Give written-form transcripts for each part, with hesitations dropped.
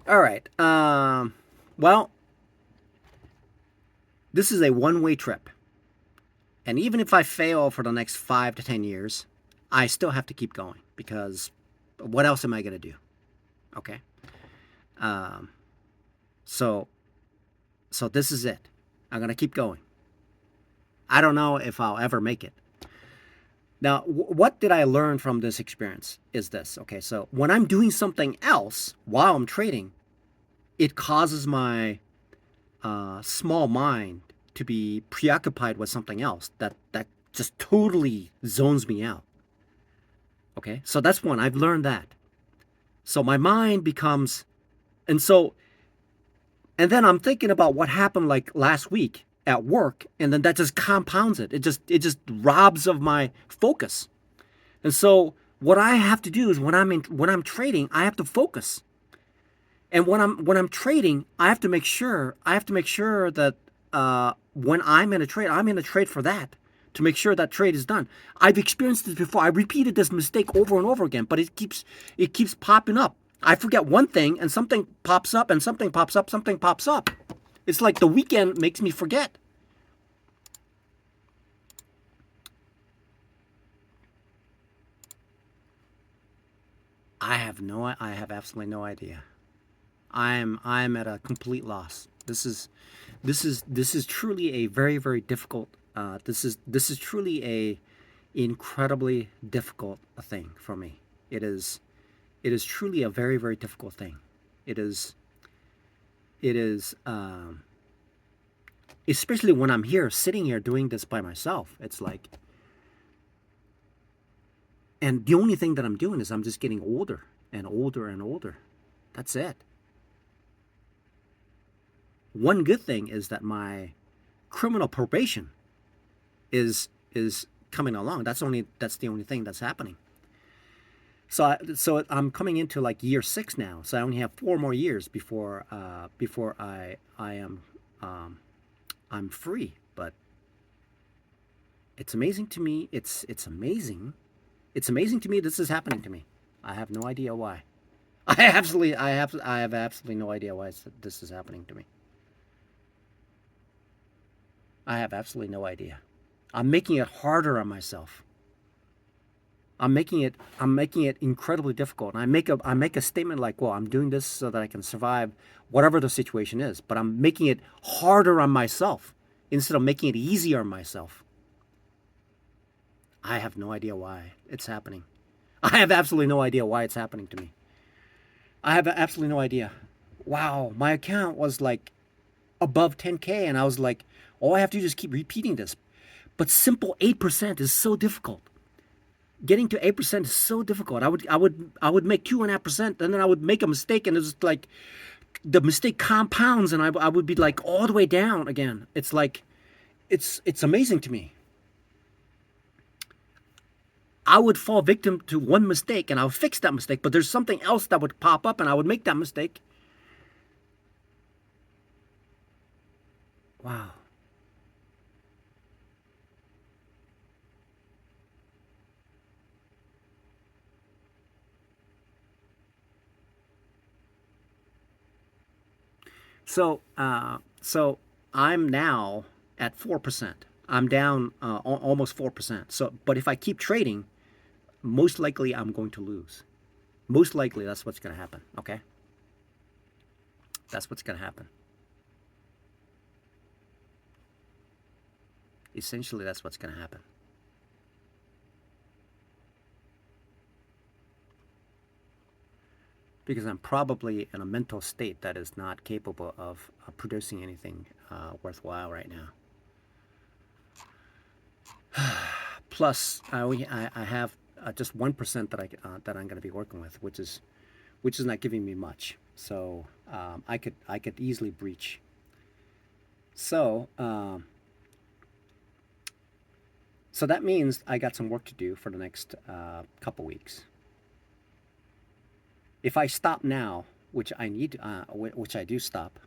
All right. Well, this is a one-way trip, and even if I fail for the next 5 to 10 years, I still have to keep going because what else am I gonna do? Okay. Um, so so this is it. I'm gonna keep going. I don't know if I'll ever make it. Now, what did I learn from this experience? Is this okay? So when I'm doing something else while I'm trading, it causes my small mind to be preoccupied with something else that just totally zones me out. Okay, so that's one. I've learned that. So my mind becomes, and so, and then I'm thinking about what happened like last week at work, and then that just compounds it. It just robs of my focus. And so what I have to do is when I'm trading, I have to focus. And when I'm trading, I have to make sure that when I'm in a trade for that to make sure that trade is done. I've experienced this before. I repeated this mistake over and over again, but it keeps popping up. I forget one thing, and something pops up, and something pops up, something pops up. It's like the weekend makes me forget. I have absolutely no idea. I'm at a complete loss. This is truly a very very difficult. This is truly a incredibly difficult thing for me. It is truly a very very difficult thing. It is it is especially when I'm here sitting here doing this by myself. It's like, and the only thing that I'm doing is I'm just getting older and older and older. That's it. One good thing is that my criminal probation is coming along. That's the only thing that's happening. So I'm coming into like year 6 now. So I only have 4 more years before I am I'm free. But it's amazing to me. It's amazing. It's amazing to me this is happening to me. I have no idea why. I have absolutely no idea why this is happening to me. I have absolutely no idea. I'm making it harder on myself. I'm making it incredibly difficult. And I make a statement like, "Well, I'm doing this so that I can survive whatever the situation is." But I'm making it harder on myself instead of making it easier on myself. I have no idea why it's happening. I have absolutely no idea why it's happening to me. I have absolutely no idea. Wow, my account was like above 10K, and I was like, all I have to do is keep repeating this. But simple 8% is so difficult. Getting to 8% is so difficult. I would make 2.5%, and then I would make a mistake, and it's like the mistake compounds, and I would be like all the way down again. It's like it's amazing to me. I would fall victim to one mistake, and I would fix that mistake, but there's something else that would pop up, and I would make that mistake. Wow. So I'm now at 4%. I'm down almost 4%. So, but if I keep trading, most likely I'm going to lose. Most likely that's what's going to happen. Okay, that's what's going to happen. Essentially, that's what's going to happen because I'm probably in a mental state that is not capable of producing anything worthwhile right now. Plus, I have just 1% that I'm going to be working with, which is not giving me much. So I could easily breach. So so that means I got some work to do for the next couple weeks. If I stop now, which I do stop,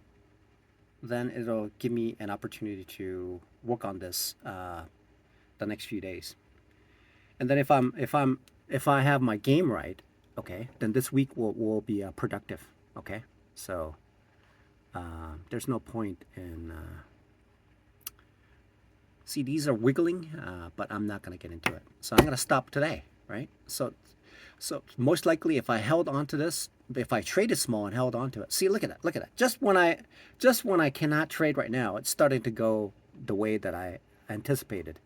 then it'll give me an opportunity to work on this the next few days. And then if I have my game right, okay, then this week will be productive. Okay. So there's no point in. See, these are wiggling, but I'm not going to get into it. So I'm going to stop today, right? So most likely, if I held on to this, if I traded small and held on to it, see, look at that, look at that. Just when I cannot trade right now, it's starting to go the way that I anticipated.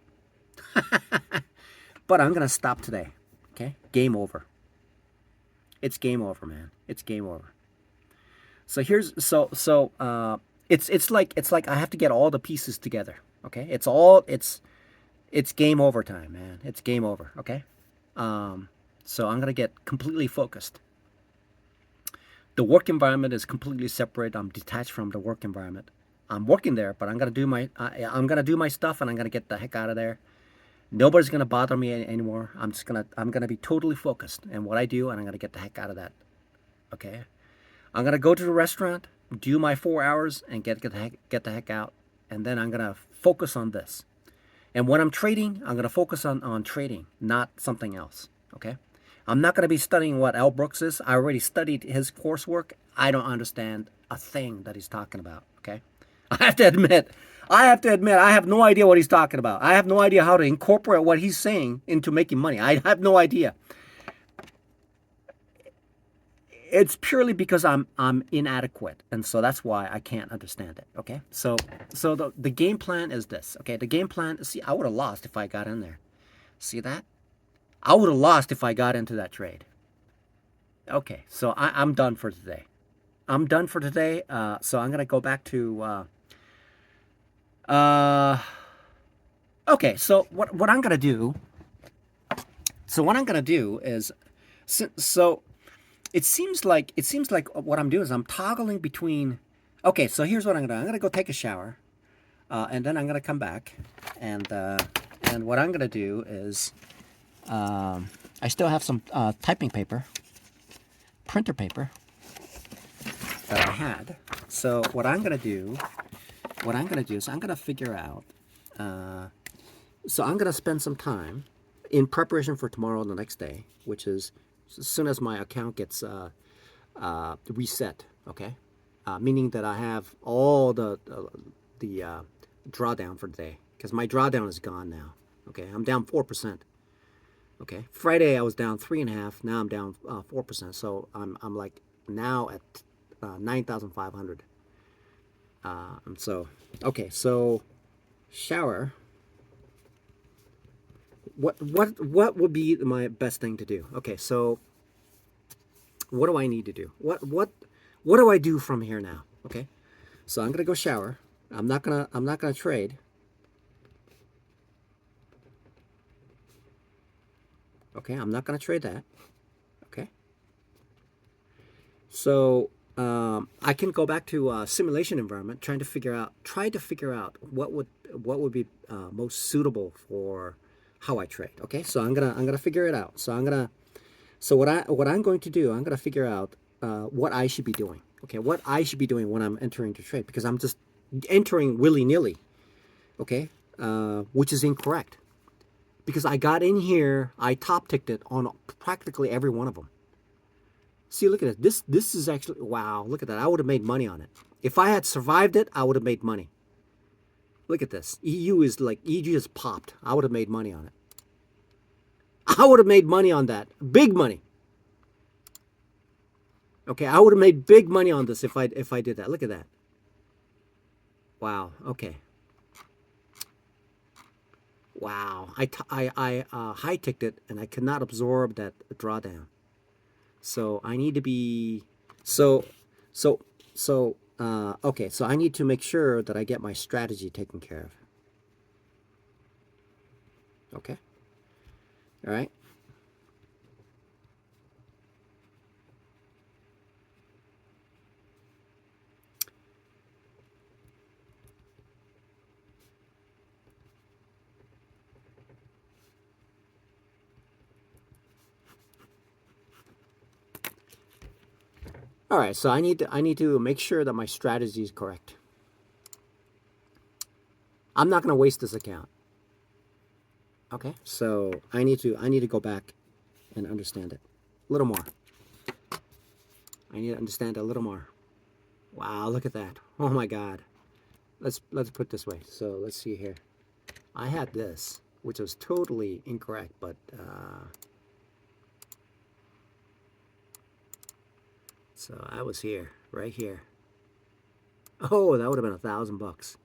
But I'm going to stop today. Okay, game over. It's game over, man. It's game over. So here's it's like I have to get all the pieces together. Okay, it's game over time, man. It's game over. Okay, so I'm gonna get completely focused. The work environment is completely separate. I'm detached from the work environment. I'm working there, but I'm gonna do my stuff, and I'm gonna get the heck out of there. Nobody's gonna bother me anymore. I'm gonna be totally focused in what I do, and I'm gonna get the heck out of that. Okay, I'm gonna go to the restaurant, do my 4 hours, and get the heck out, and then I'm gonna focus on this. And when I'm trading, I'm gonna focus on trading, not something else. Okay, I'm not gonna be studying what L. Brooks is. I already studied his coursework. I don't understand a thing that he's talking about. Okay, I have to admit, I have no idea what he's talking about. I have no idea how to incorporate what he's saying into making money. I have no idea. It's purely because I'm inadequate, and so that's why I can't understand it. Okay, so the game plan is this. Okay, the game plan. See, I would have lost if I got in there. See that? I would have lost if I got into that trade. Okay, so I'm done for today. I'm done for today. So I'm gonna go back to. Okay, so what I'm gonna do. So what I'm gonna do is, so it seems like what I'm doing is I'm toggling between. Okay, so here's what I'm gonna do. I'm gonna go take a shower, and then I'm gonna come back, and what I'm gonna do is, I still have some typing paper, printer paper that I had. So what I'm gonna do is I'm gonna figure out. So I'm gonna spend some time in preparation for tomorrow and the next day, which is as soon as my account gets reset. Okay, meaning that I have all the drawdown for the day, because my drawdown is gone now. Okay, I'm down 4%. Okay, Friday I was down 3.5. Now I'm down 4%. So I'm like now at 9,500. So okay, so shower. What would be my best thing to do? Okay, so what do I need to do? What do I do from here now? Okay, so I'm gonna go shower. I'm not gonna trade. Okay, I'm not gonna trade that. Okay, so I can go back to simulation environment, try to figure out what would be most suitable for how I trade. Okay, so I'm gonna figure it out. So what I'm going to do, I'm gonna figure out what I should be doing. Okay, what I should be doing when I'm entering to trade, because I'm just entering willy-nilly. Okay, which is incorrect, because I got in here, I top ticked it on practically every one of them. See, look at it. This is actually, wow, look at that. I would have made money on it. If I had survived it, I would have made money. Look at this. EU just popped. I would have made money on it. I would have made money on that. Big money. Okay, I would have made big money on this if I did that. Look at that. Wow. Okay. Wow. I high ticked it, and I could not absorb that drawdown. So I need to be okay, so I need to make sure that I get my strategy taken care of. Okay. All right. All right, so I need to make sure that my strategy is correct. I'm not going to waste this account. Okay, so I need to go back and understand it a little more. I need to understand it a little more. Wow, look at that. Oh my God. Let's put it this way. So let's see here. I had this, which was totally incorrect, but so I was here, right here. Oh, that would have been $1,000.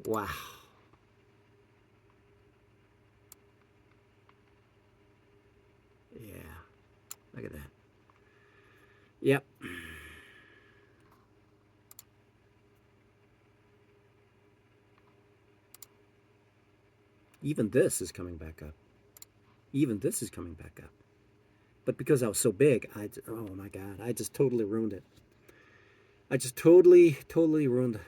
Wow. Yeah. Look at that. Yep. Even this is coming back up. Even this is coming back up. But because I was so big, oh my God, I just totally ruined it. I just totally ruined it.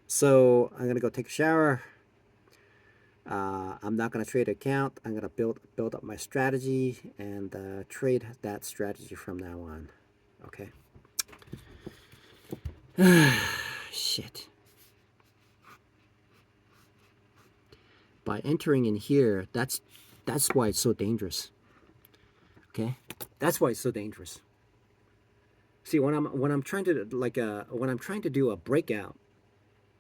So I'm gonna go take a shower. I'm not gonna trade an account. I'm gonna build up my strategy and trade that strategy from now on. Okay. Shit. By entering in here, that's why it's so dangerous. Okay, that's why it's so dangerous. See, when I'm trying to when I'm trying to do a breakout,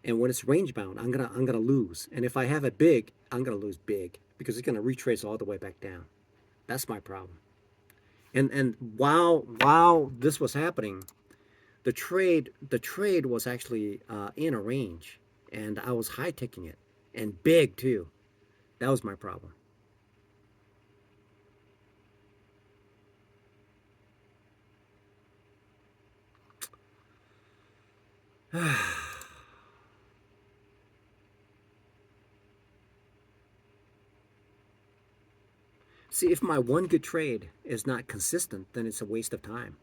and when it's range bound, I'm gonna lose. And if I have it big, I'm gonna lose big because it's gonna retrace all the way back down. That's my problem. And while this was happening, the trade was actually in a range, and I was high ticking it and big too. That was my problem. See, if my one good trade is not consistent, then it's a waste of time.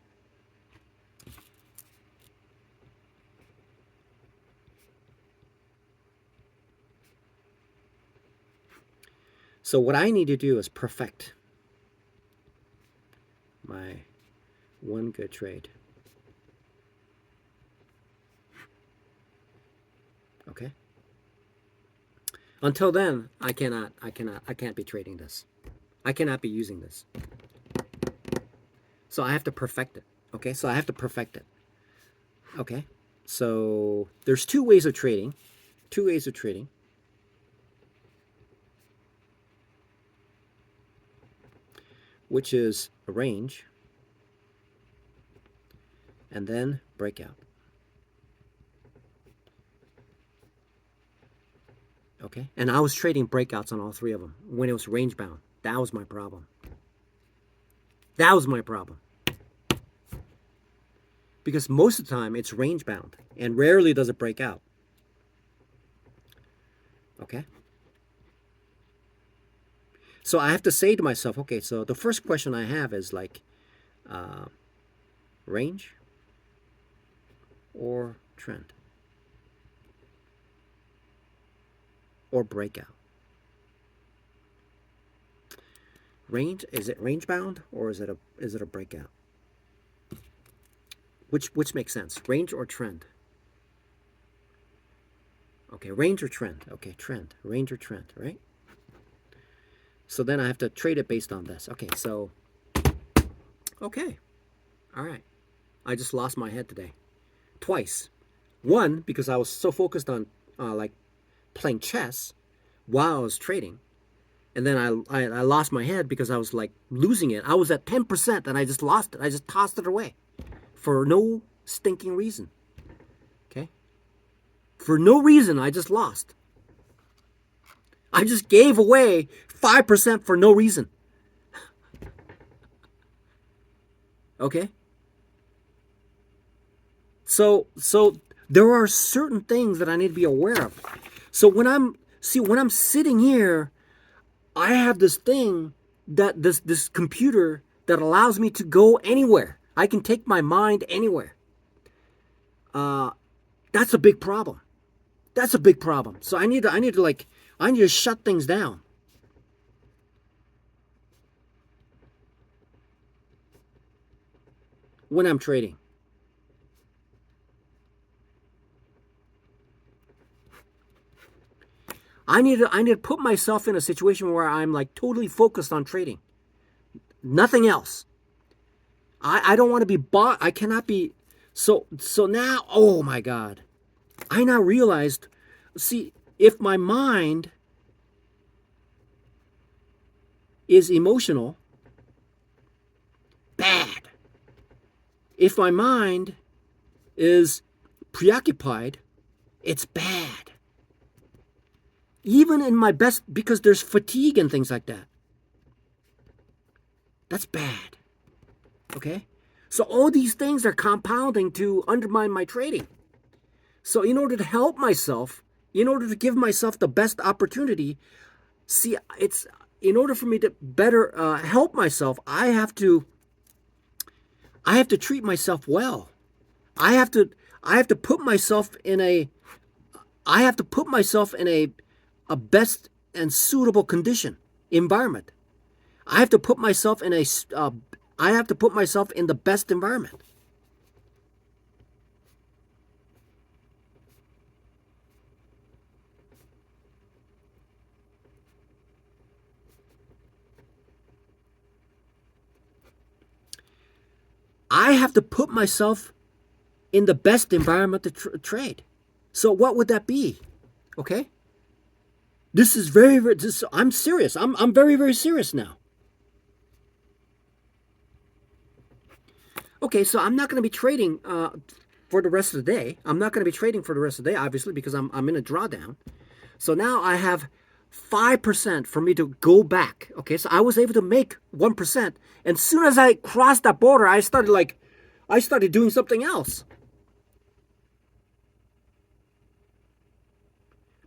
So what I need to do is perfect my one good trade. Okay? Until then, I can't be trading this. I cannot be using this. So I have to perfect it. Okay? So I have to perfect it. Okay? So there's two ways of trading. Two ways of trading. Which is a range and then breakout. Okay? And I was trading breakouts on all three of them when it was range bound. That was my problem. That was my problem. Because most of the time it's range bound and rarely does it break out. Okay? So I have to say to myself, okay, so the first question I have is like range or trend or breakout. Range, is it range bound or is it a breakout? Which makes sense? Range or trend? Okay, range or trend? Okay, trend. Range or trend, right? So then I have to trade it based on this. Okay, so okay. All right. I just lost my head today. Twice. One, because I was so focused on like playing chess while I was trading. And then I lost my head because I was like losing it. I was at 10% and I just lost it. I just tossed it away for no stinking reason. Okay? For no reason, I just lost. I just gave away 5% for no reason. Okay? So there are certain things that I need to be aware of. So when I'm sitting here, I have this thing that this computer that allows me to go anywhere. I can take my mind anywhere. That's a big problem. That's a big problem. So I need to shut things down. When I'm trading. I need to put myself in a situation where I'm like totally focused on trading. Nothing else. I don't want to be bought. I cannot be. So now, oh my God, I now realized. See, if my mind is emotional, bad. If my mind is preoccupied, it's bad. Even in my best, because there's fatigue and things like that. That's bad. Okay? So all these things are compounding to undermine my trading. So in order to help myself, in order to give myself the best opportunity, see, it's in order for me to better help myself, I have to treat myself well. I have to put myself in a a best and suitable condition, environment. I have to put myself in the best environment. I have to put myself in the best environment to trade. So what would that be? Okay? This is very, very, I'm serious. I'm very, very serious now. Okay, so I'm not going to be trading for the rest of the day. I'm not going to be trading for the rest of the day, obviously, because I'm in a drawdown. So now I have 5% for me to go back. Okay, so I was able to make 1%. And as soon as I crossed that border, I started doing something else.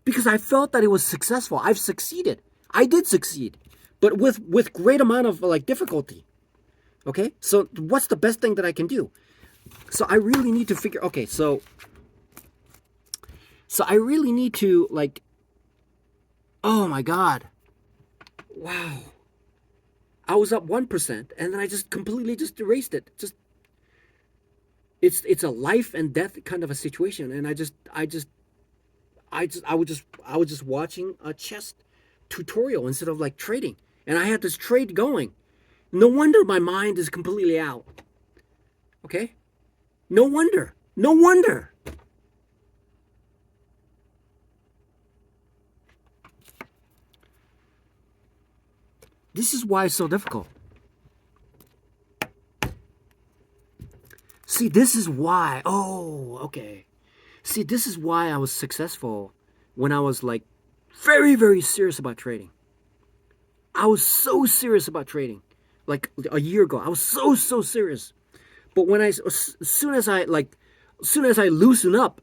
Because I felt that it was successful. I've succeeded. I did succeed, but with great amount of difficulty. Okay, so what's the best thing that I can do? So I really need to figure. Okay, so I really need to like. Oh my God! Wow, I was up 1%, and then I just completely just erased it. Just it's a life and death kind of a situation, and I was just watching a chess tutorial instead of like trading, and I had this trade going. No wonder my mind is completely out. Okay? No wonder. No wonder. This is why it's so difficult. See, this is why. Oh, okay. See, this is why I was successful when I was like very, very serious about trading. I was so serious about trading. Like a year ago, I was so serious. But when as soon as I loosen up,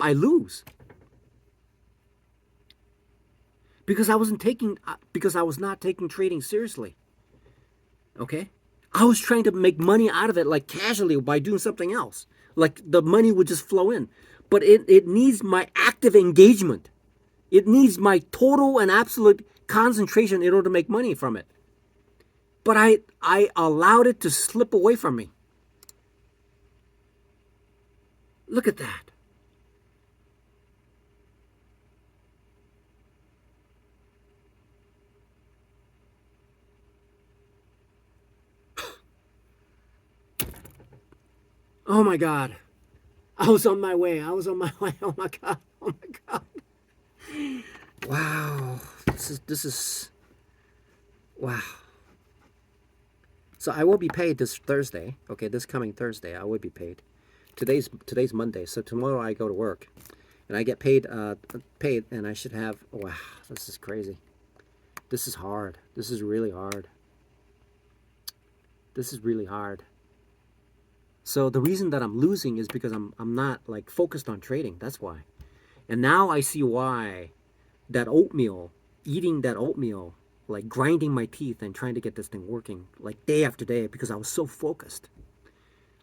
I lose. Because I was not taking trading seriously. Okay? I was trying to make money out of it like casually by doing something else. Like the money would just flow in. But it needs my active engagement. It needs my total and absolute concentration in order to make money from it. But I allowed it to slip away from me. Look at that. Oh my God. I was on my way. Oh my God. Oh my God. Wow. This is wow. So I will be paid this Thursday. Okay, this coming Thursday I will be paid. Today's Monday, so tomorrow I go to work, and I get paid. And I should have. Wow, this is crazy. This is hard. This is really hard. This is really hard. So the reason that I'm losing is because I'm not like focused on trading. That's why. And now I see why that oatmeal, eating that oatmeal, like grinding my teeth and trying to get this thing working like day after day, because I was so focused.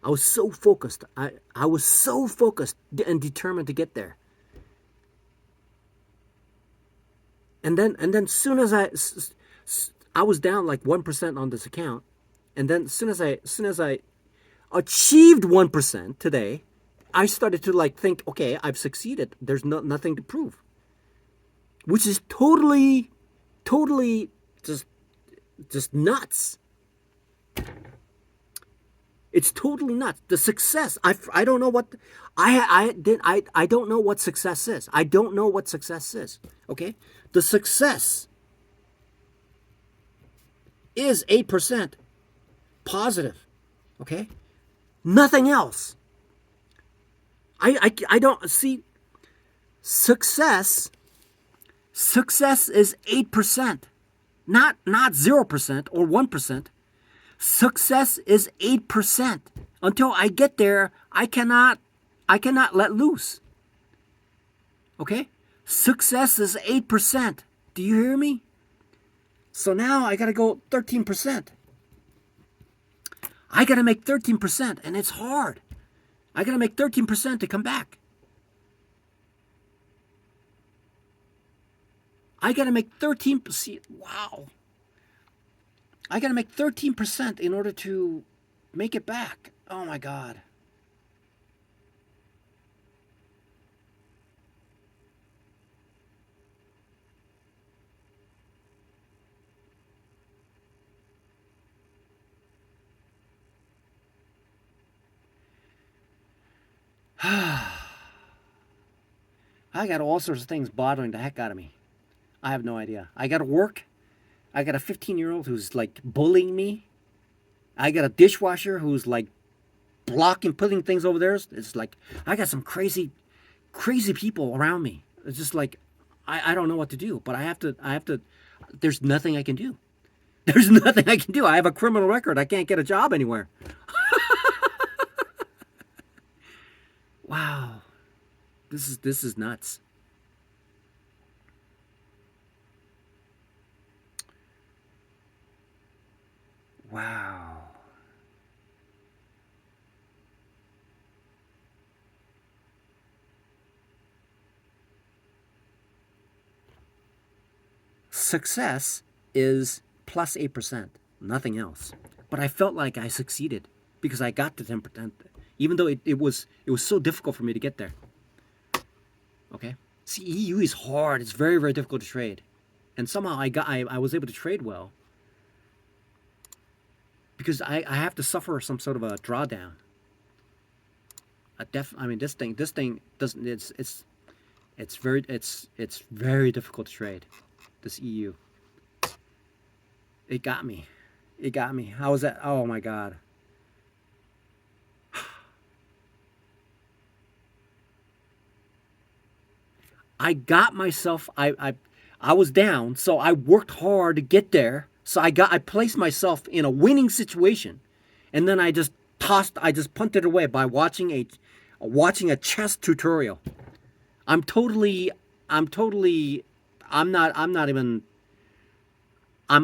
I was so focused. I was so focused and determined to get there. And then soon as I was down like 1% on this account, and then as soon as I achieved 1% today, I started to like think, okay, I've succeeded. There's nothing to prove. Which is totally just nuts. It's totally nuts. The success, I don't know what I don't know what success is. I don't know what success is. Okay? The success is 8% positive. Okay? Nothing else. I don't see success is 8%, not 0% or 1%. Success is 8%. Until I get there, I cannot let loose. Okay? Success is 8%. Do you hear me? So now I got to go 13%. I got to make 13%, and it's hard. I got to make 13% to come back. I got to make 13%. Wow. I got to make 13% in order to make it back. Oh my God. I got all sorts of things bothering the heck out of me. I have no idea. I got to work. I got a 15-year-old who's like bullying me. I got a dishwasher who's like putting things over there. It's like I got some crazy people around me. It's just like I don't know what to do, but I have to. There's nothing I can do. There's nothing I can do. I have a criminal record. I can't get a job anywhere. Wow. This is nuts. Wow. Success is plus 8%, nothing else. But I felt like I succeeded because I got to 10%, even though it was so difficult for me to get there. Okay? See, EU is hard. It's very, very difficult to trade. And somehow I was able to trade well because I have to suffer some sort of a drawdown. I mean, this thing doesn't. It's very difficult to trade. This EU. It got me. It got me. How was that? Oh my God. I got myself. I was down, so I worked hard to get there. So I placed myself in a winning situation, and then I just punted away by watching a chess tutorial. I'm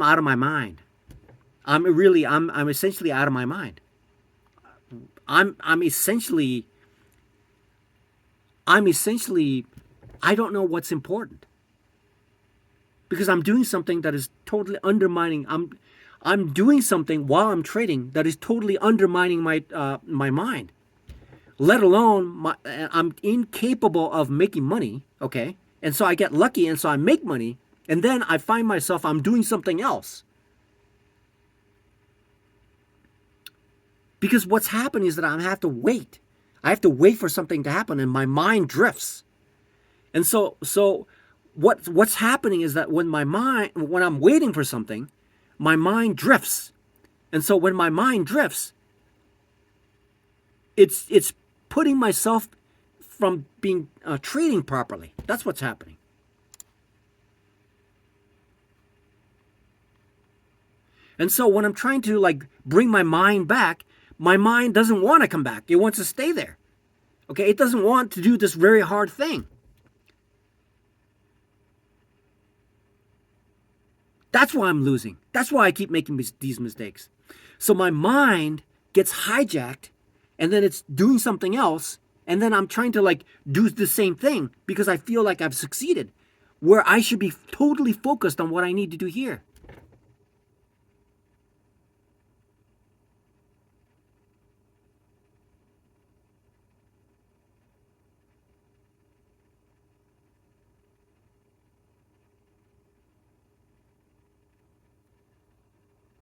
out of my mind. I'm essentially out of my mind. I'm essentially I don't know what's important. Because I'm doing something that is totally undermining. I'm doing something while I'm trading that is totally undermining my mind. Let alone I'm incapable of making money. Okay, and so I get lucky, and so I make money, and then I find myself I'm doing something else. Because what's happening is that I have to wait. I have to wait for something to happen, and my mind drifts. And so what's happening is that when I'm waiting for something, my mind drifts. And so when my mind drifts, it's putting myself from being trading properly. That's what's happening. And so when I'm trying to like bring my mind back, my mind doesn't want to come back. It wants to stay there. Okay, it doesn't want to do this very hard thing. That's why I'm losing. That's why I keep making these mistakes. So my mind gets hijacked, and then it's doing something else, and then I'm trying to like do the same thing because I feel like I've succeeded, where I should be totally focused on what I need to do here.